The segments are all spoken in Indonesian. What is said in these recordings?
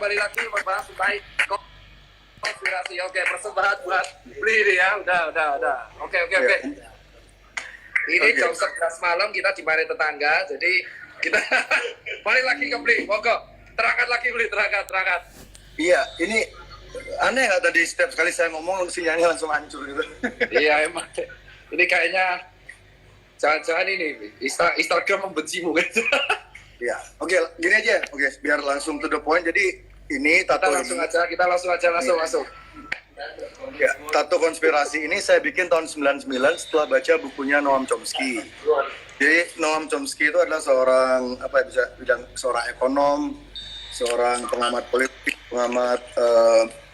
kembali lagi membahas tentang konspirasi. Oke, persembahan buat beli ini ya. Udah. Oke. Ini jam 11 malam kita di mari tetangga. Jadi kita balik lagi ke beli. Monggo. Terangkat lagi beli, terangkat. Iya, ini aneh nggak tadi setiap kali saya ngomong sinyalnya langsung hancur gitu. Iya emang. Ini kayaknya jangan-jangan ini Instagram membencimu gitu. Iya, oke, gini aja. Oke, biar langsung to the point. Jadi ini tato kita langsung aja masuk. Ya, tato konspirasi ini saya bikin tahun 99 setelah baca bukunya Noam Chomsky. Jadi Noam Chomsky itu adalah seorang seorang ekonom, seorang pengamat politik, pengamat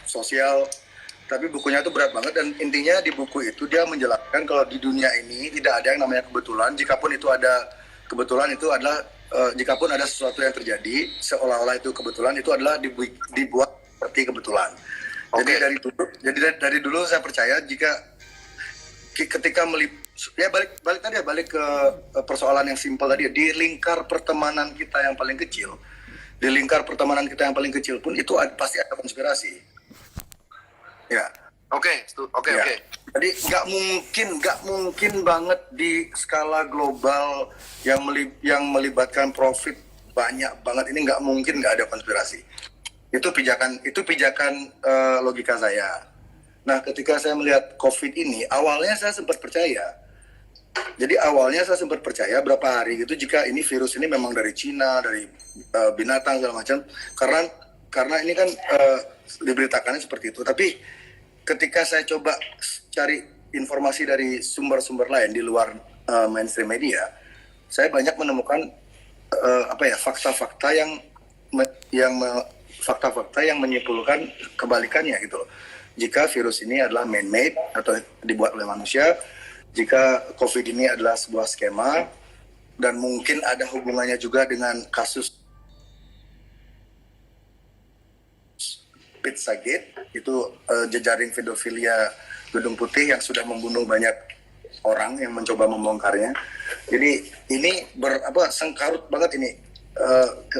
sosial. Tapi bukunya itu berat banget dan intinya di buku itu dia menjelaskan kalau di dunia ini tidak ada yang namanya kebetulan. Jikapun itu ada kebetulan, itu adalah jikapun ada sesuatu yang terjadi seolah-olah itu kebetulan, itu adalah dibuat seperti kebetulan. Okay. Jadi dari dulu saya percaya jika ketika balik ke persoalan yang simpel tadi, di lingkar pertemanan kita yang paling kecil, pun itu pasti ada konspirasi. Ya. Oke. Jadi nggak mungkin banget di skala global yang melibatkan profit banyak banget, ini nggak mungkin nggak ada konspirasi. Itu pijakan logika saya. Nah, ketika saya melihat COVID ini, awalnya saya sempat percaya. Jadi awalnya saya sempat percaya berapa hari gitu jika ini virus ini memang dari Cina, dari binatang segala macam. Karena ini kan diberitakannya seperti itu. Tapi ketika saya coba cari informasi dari sumber-sumber lain di luar mainstream media, saya banyak menemukan fakta-fakta yang menyimpulkan kebalikannya gitu loh. Jika virus ini adalah man-made atau dibuat oleh manusia, jika COVID ini adalah sebuah skema dan mungkin ada hubungannya juga dengan kasus Pizzagate, itu jejaring pedofilia Gedung Putih yang sudah membunuh banyak orang yang mencoba membongkarnya. Jadi ini sengkarut banget ini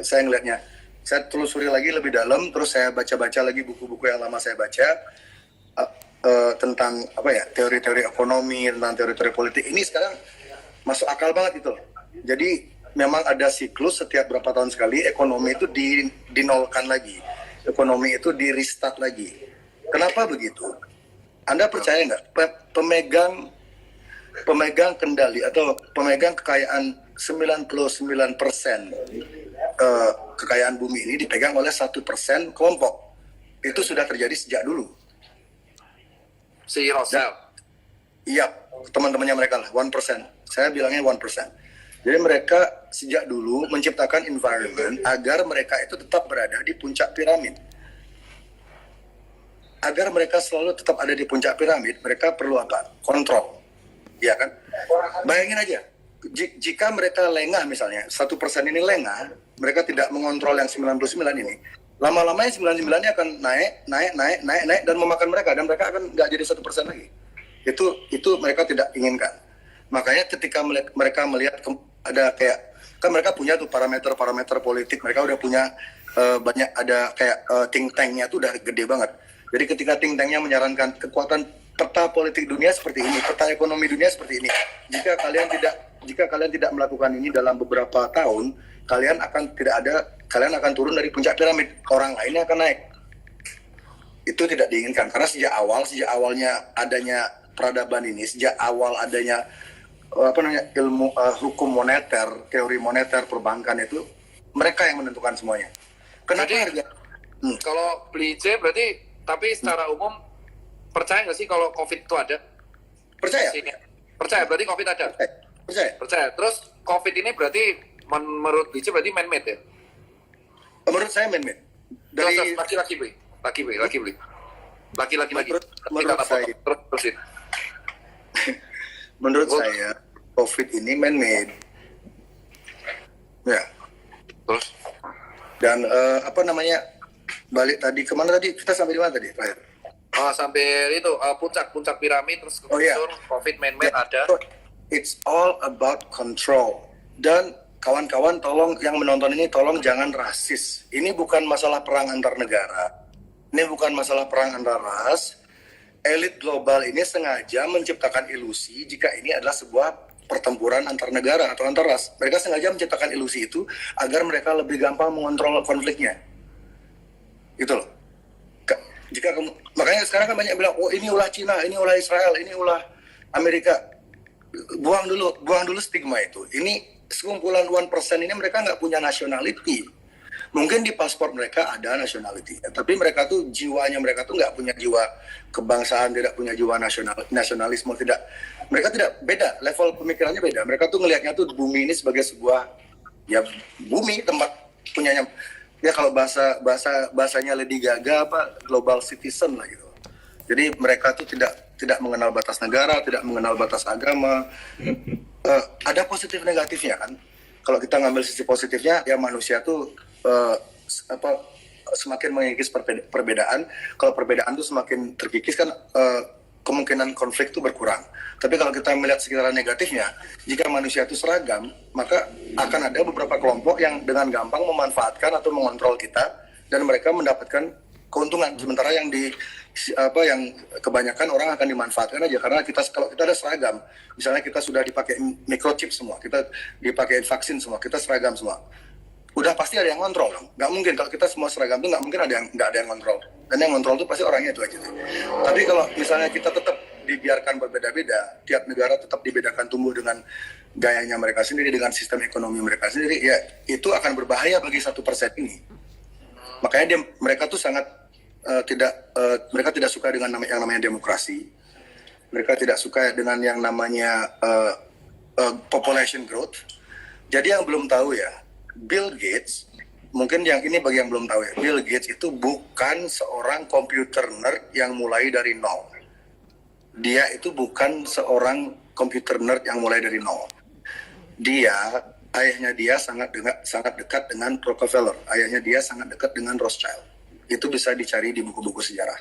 saya ngelihatnya. Saya telusuri lagi lebih dalam, terus saya baca-baca lagi buku-buku yang lama saya baca tentang teori-teori ekonomi, tentang teori-teori politik. Ini sekarang masuk akal banget itu. Jadi memang ada siklus setiap berapa tahun sekali ekonomi itu dinolkan lagi. Ekonomi itu di-restart lagi. Kenapa begitu? Anda percaya nggak? Pemegang kendali atau pemegang kekayaan 99% kekayaan bumi ini dipegang oleh 1% kelompok. Itu sudah terjadi sejak dulu. Si Rosel. Iya, teman-temannya mereka lah, 1%. Saya bilangnya 1%. Jadi mereka sejak dulu menciptakan environment agar mereka itu tetap berada di puncak piramid. Agar mereka selalu tetap ada di puncak piramid, mereka perlu apa? Kontrol. Ya kan? Bayangin aja, jika mereka lengah misalnya, 1% ini lengah, mereka tidak mengontrol yang 99 ini, lama-lamanya 99-nya akan naik dan memakan mereka, dan mereka akan nggak jadi 1% lagi. Itu mereka tidak inginkan. Makanya ketika mereka melihat ada kan mereka punya tuh parameter politik, mereka udah punya banyak, ada think tanknya tuh udah gede banget. Jadi ketika think tanknya menyarankan kekuatan peta politik dunia seperti ini, peta ekonomi dunia seperti ini, jika kalian tidak melakukan ini dalam beberapa tahun, kalian akan turun dari puncak piramid, orang lainnya akan naik. Itu tidak diinginkan, karena sejak awalnya adanya peradaban ini, sejak awal adanya ilmu hukum moneter, teori moneter perbankan, itu mereka yang menentukan semuanya. Kenapa harga? Kalau beli C berarti, tapi secara umum percaya nggak sih kalau COVID itu ada? Percaya, berarti COVID ada? Percaya. Terus COVID ini berarti menurut BC berarti man-made ya? Menurut saya man-made. Dari laki-laki beli. Menurut saya. Terusin. Menurut saya COVID ini man-made. Ya. Terus? Dan balik tadi kemana tadi? Kita sampai di mana tadi terakhir? Sampai itu puncak piramid, terus COVID man-made ada. It's all about control. Dan kawan-kawan tolong yang menonton ini tolong jangan rasis. Ini bukan masalah perang antar negara. Ini bukan masalah perang antar ras. Elit global ini sengaja menciptakan ilusi jika ini adalah sebuah pertempuran antar negara atau antar ras. Mereka sengaja menciptakan ilusi itu agar mereka lebih gampang mengontrol konfliknya. Itu loh. Makanya sekarang kan banyak bilang, oh ini ulah Cina, ini ulah Israel, ini ulah Amerika. Buang dulu stigma itu. Ini sekumpulan 1% ini mereka nggak punya nationality. Mungkin di paspor mereka ada nationality, tapi mereka tuh jiwanya mereka tuh nggak punya jiwa kebangsaan, tidak punya jiwa nasionalisme, tidak. Mereka tidak beda, level pemikirannya beda. Mereka tuh ngelihatnya tuh bumi ini sebagai sebuah ya bumi tempat punyanya. Ya kalau bahasanya Lady Gaga apa global citizen lah gitu. Jadi mereka tuh tidak mengenal batas negara, tidak mengenal batas agama. Ada positif negatifnya kan. Kalau kita ngambil sisi positifnya, ya manusia tuh semakin mengikis perbedaan. Kalau perbedaan tuh semakin terkikis kan kemungkinan konflik itu berkurang. Tapi kalau kita melihat sekitar negatifnya, jika manusia itu seragam, maka akan ada beberapa kelompok yang dengan gampang memanfaatkan atau mengontrol kita dan mereka mendapatkan keuntungan. Sementara yang yang kebanyakan orang akan dimanfaatkan aja karena kalau kita ada seragam, misalnya kita sudah dipakai microchip semua, kita dipakai vaksin semua, kita seragam semua. Udah pasti ada yang kontrol dong. Nggak mungkin kalau kita semua seragam tuh nggak mungkin nggak ada yang kontrol. Dan yang kontrol tuh pasti orangnya itu aja. Tapi kalau misalnya kita tetap dibiarkan berbeda-beda, tiap negara tetap dibedakan tumbuh dengan gayanya mereka sendiri, dengan sistem ekonomi mereka sendiri, ya itu akan berbahaya bagi 1% ini. Makanya mereka tuh sangat mereka tidak suka dengan yang namanya demokrasi. Mereka tidak suka dengan yang namanya population growth. Jadi yang belum tahu ya, Bill Gates, mungkin yang ini bagi yang belum tahu ya, Bill Gates itu bukan seorang computer nerd yang mulai dari nol. Dia itu bukan seorang computer nerd yang mulai dari nol. Ayahnya dia sangat dekat dengan Rockefeller. Ayahnya dia sangat dekat dengan Rothschild. Itu bisa dicari di buku-buku sejarah.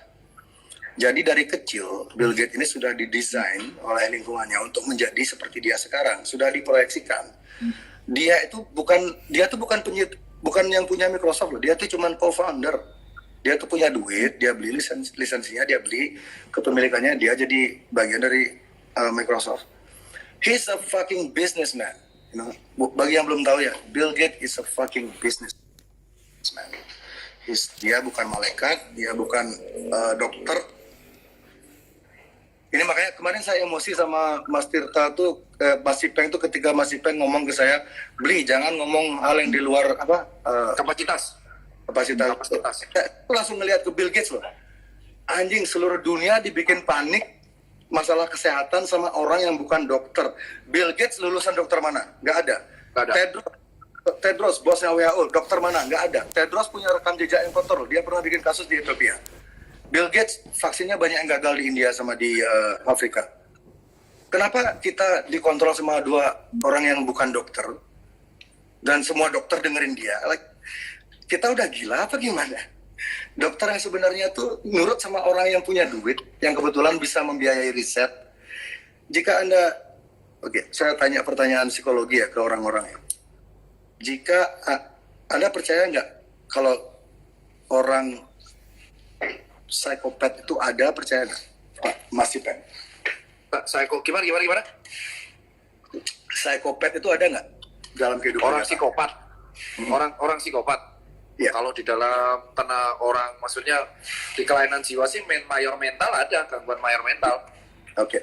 Jadi dari kecil, Bill Gates ini sudah didesain oleh lingkungannya untuk menjadi seperti dia sekarang. Sudah diproyeksikan. Dia tuh bukan yang punya Microsoft loh. Dia tuh cuma co-founder. Dia tuh punya duit, dia beli lisensinya, dia beli kepemilikannya, dia jadi bagian dari Microsoft. He's a fucking businessman. You know, bagi yang belum tahu ya, Bill Gates is a fucking businessman. Dia bukan malaikat, dia bukan dokter. Ini makanya kemarin saya emosi sama Mas Tirta tuh, Mas Ipeng tuh ketika Mas Ipeng ngomong ke saya, beli jangan ngomong hal yang di luar kapasitas. Saya langsung ngelihat ke Bill Gates loh. Anjing, seluruh dunia dibikin panik masalah kesehatan sama orang yang bukan dokter. Bill Gates lulusan dokter mana? Nggak ada. Tedros, bosnya WHO, dokter mana? Nggak ada. Tedros punya rekam jejak yang kotor. Dia pernah bikin kasus di Ethiopia. Bill Gates vaksinnya banyak yang gagal di India sama di Afrika. Kenapa kita dikontrol sama dua orang yang bukan dokter dan semua dokter dengerin dia? Kita udah gila apa gimana? Dokter yang sebenarnya tuh nurut sama orang yang punya duit, yang kebetulan bisa membiayai riset. Jika Anda, saya tanya pertanyaan psikologi ya ke orang-orang ya. Jika Anda percaya nggak kalau orang psikopat itu ada, percaya nggak? Pak Mas Ipen. Gimana? Psikopat itu ada nggak dalam kehidupan? Orang psikopat. Orang psikopat. Ya. Kalau di dalam tanah orang, maksudnya di kelainan jiwa sih mayor mental ada, gangguan mayor mental. Oke.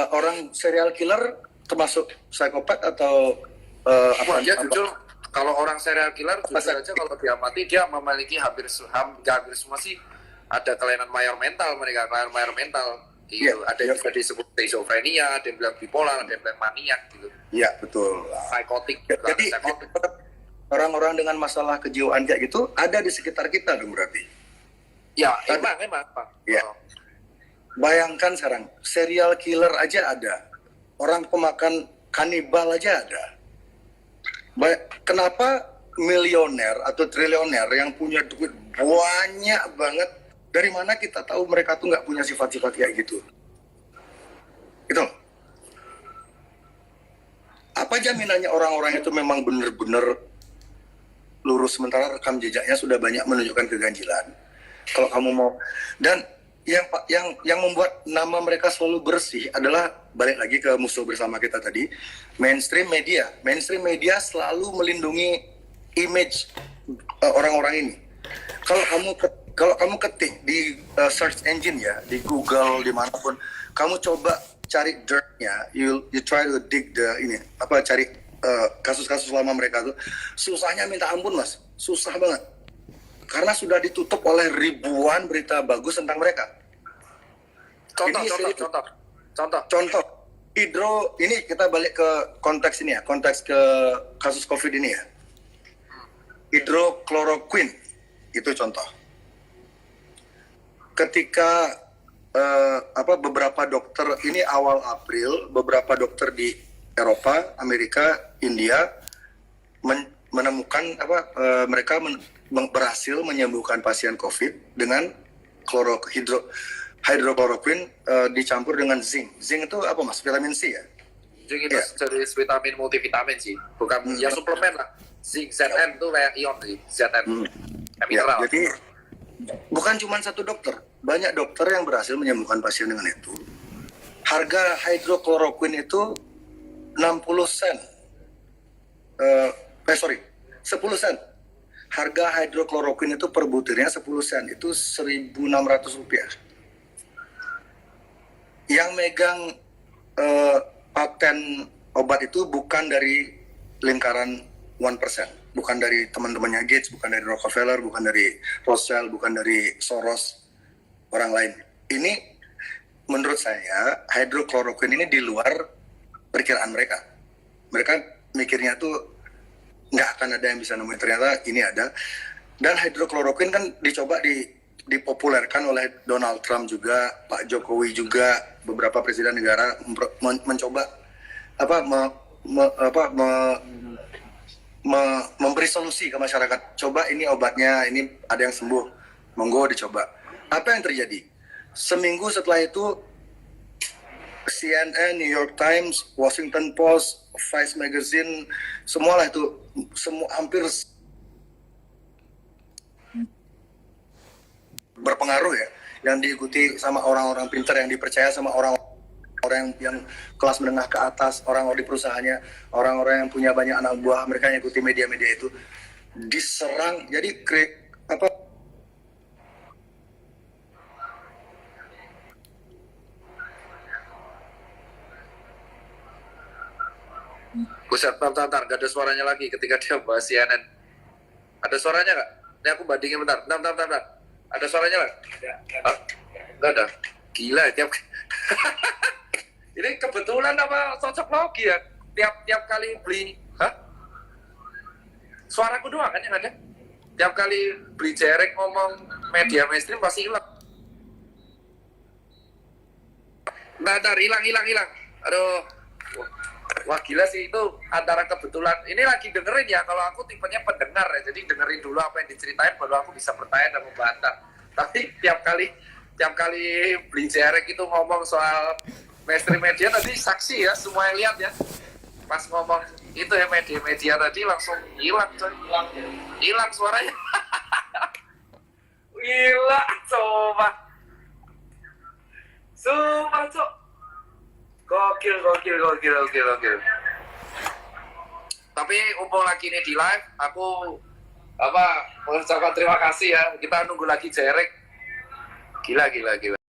Orang serial killer termasuk psikopat atau Dia jujur, kalau orang serial killer jujur aja kalau dia mati dia memiliki hampir semua sih ada kelainan mayor mental mereka, kelainan mayor mental. Gitu. Ada yang juga disebut schizophrenia, ada yang bilang bipolar, ada yang bilang maniak gitu. Iya, betul. Psikotik. Jadi orang-orang dengan masalah kejiwaan kayak gitu ada di sekitar kita dong berarti. Ya, emang Pak. Ya. Bayangkan sekarang, serial killer aja ada. Orang pemakan kanibal aja ada. Kenapa milioner atau triliuner yang punya duit banyak banget, dari mana kita tahu mereka tuh nggak punya sifat-sifat kayak gitu? Itu. Apa jaminannya orang-orang itu memang benar-benar lurus sementara rekam jejaknya sudah banyak menunjukkan keganjilan? Kalau kamu mau, dan yang membuat nama mereka selalu bersih adalah balik lagi ke musuh bersama kita tadi, mainstream media. Mainstream media selalu melindungi image orang-orang ini. Kalau kamu ketik di search engine ya, di Google dimanapun, kamu coba cari dirt-nya, you try to dig cari kasus-kasus lama mereka tuh, susahnya minta ampun Mas, susah banget. Karena sudah ditutup oleh ribuan berita bagus tentang mereka. Contoh. Ini kita balik ke konteks ini ya, konteks ke kasus COVID ini ya. Hidrokloroquine itu contoh. Ketika beberapa dokter ini awal April, beberapa dokter di Eropa, Amerika, India menemukan mereka berhasil menyembuhkan pasien COVID dengan hidrokloroquine dicampur dengan zinc. Zinc itu apa Mas? Vitamin C ya? Zinc itu jenis vitamin multivitamin sih, bukan ya suplemen lah. Zinc Zn itu kayak ion sih, Zn. Ya, jadi bukan cuma satu dokter, banyak dokter yang berhasil menyembuhkan pasien dengan itu. Harga hidrokloroquine itu 60 sen. 10 sen. Harga hidrokloroquine itu per butirnya 10 sen, itu 1.600 rupiah. Yang megang paten obat itu bukan dari lingkaran 1%, bukan dari teman-temannya Gates, bukan dari Rockefeller, bukan dari Rothschild, bukan dari Soros, orang lain. Ini menurut saya hidrokloroquine ini di luar perkiraan mereka. Mereka mikirnya tuh nggak akan ada yang bisa nemuin, ternyata ini ada. Dan hidrokloroquine kan dicoba dipopulerkan oleh Donald Trump juga, Pak Jokowi juga, beberapa presiden negara mencoba memberi solusi ke masyarakat. Coba ini obatnya, ini ada yang sembuh, monggo dicoba. Apa yang terjadi? Seminggu setelah itu CNN, New York Times, Washington Post, Vice Magazine, semualah itu, hampir berpengaruh ya, yang diikuti sama orang-orang pintar, yang dipercaya sama orang yang kelas menengah ke atas, orang-orang di perusahaannya, orang-orang yang punya banyak anak buah, mereka yang ikuti media-media itu diserang. Jadi Buset, bentar, gak ada suaranya lagi ketika dia bahas CNN. Ada suaranya nggak? Ini aku bandingin bentar. Ada suaranya nggak? Nggak ada. Gila, tiap ini kebetulan apa cocok logi ya? Tiap kali beli, suaraku doang kan yang ada. Tiap kali beli jerek ngomong media mainstream pasti hilang. Bentar, hilang. Aduh. Wah gila sih, itu antara kebetulan. Ini lagi dengerin ya, kalau aku tipenya pendengar ya, jadi dengerin dulu apa yang diceritain baru aku bisa bertanya dan membantah. Tapi tiap kali beli jerek itu ngomong soal mainstream media tadi saksi ya, semua yang lihat ya. Pas ngomong itu ya media tadi langsung hilang coy. Hilang suaranya. Gila, coba. Sumpah cok. Gokil. Tapi mumpung lagi ini di live, aku mengucapkan terima kasih ya. Kita nunggu lagi jerek. Gila.